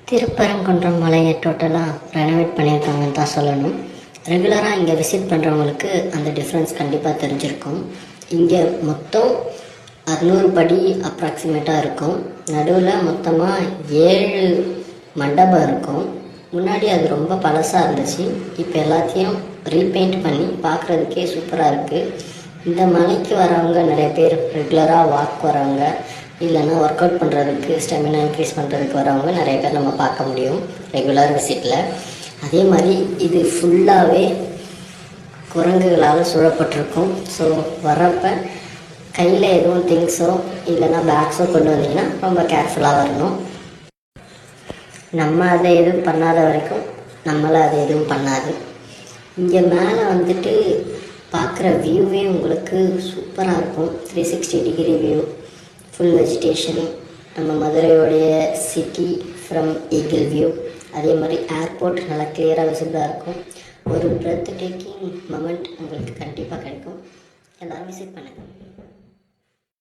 திருப்பரங்குன்றம் மலையை டோட்டலாக ரெனோவேட் பண்ணியிருக்காங்கன்னு தான் சொல்லணும். ரெகுலராக இங்கே விசிட் பண்ணுறவங்களுக்கு அந்த டிஃப்ரென்ஸ் கண்டிப்பாக தெரிஞ்சிருக்கும். இங்கே மொத்தம் 600 படி அப்ராக்சிமேட்டாக இருக்கும். நடுவில் மொத்தமாக 7 மண்டபம் இருக்கும். முன்னாடி அது ரொம்ப பழசாக இருந்துச்சு. இப்போ எல்லாத்தையும் ரீபெயிண்ட் பண்ணி பார்க்குறதுக்கே சூப்பராக இருக்குது. இந்த மலைக்கு வரவங்க நிறைய பேர் ரெகுலராக வாக் வரவங்க, இல்லைன்னா ஒர்க் அவுட் பண்ணுறதுக்கு, ஸ்டெமினா இன்க்ரீஸ் பண்ணுறதுக்கு வரவங்க நிறைய பேர் நம்ம பார்க்க முடியும் ரெகுலர் விசிட்டில். அதே மாதிரி இது ஃபுல்லாகவே குரங்குகளால் சூழப்பட்டிருக்கும். ஸோ வர்றப்போ கையில் எதுவும் திங்ஸோ இல்லைன்னா பேக்ஸோ கொண்டு வந்தீங்கன்னா ரொம்ப கேர்ஃபுல்லாக வரணும். நம்ம அதை எதுவும் பண்ணாத வரைக்கும் நம்மளை அதை எதுவும் பண்ணாது. இங்கே மேலே வந்துட்டு பார்க்குற வியூவே உங்களுக்கு சூப்பராக இருக்கும். 360 டிகிரி வியூ, ஃபுல் வெஜிடேஷன், நம்ம மதுரையோடைய சிட்டி ஃப்ரம் ஈகிள் வியூ. அதே மாதிரி ஏர்போர்ட் நல்லா கிளியராக விசிபிளாக இருக்கும். ஒரு பிரெத் டேக்கிங் மொமெண்ட் உங்களுக்கு கண்டிப்பாக கிடைக்கும். எல்லோரும் விசிட் பண்ணுங்கள்.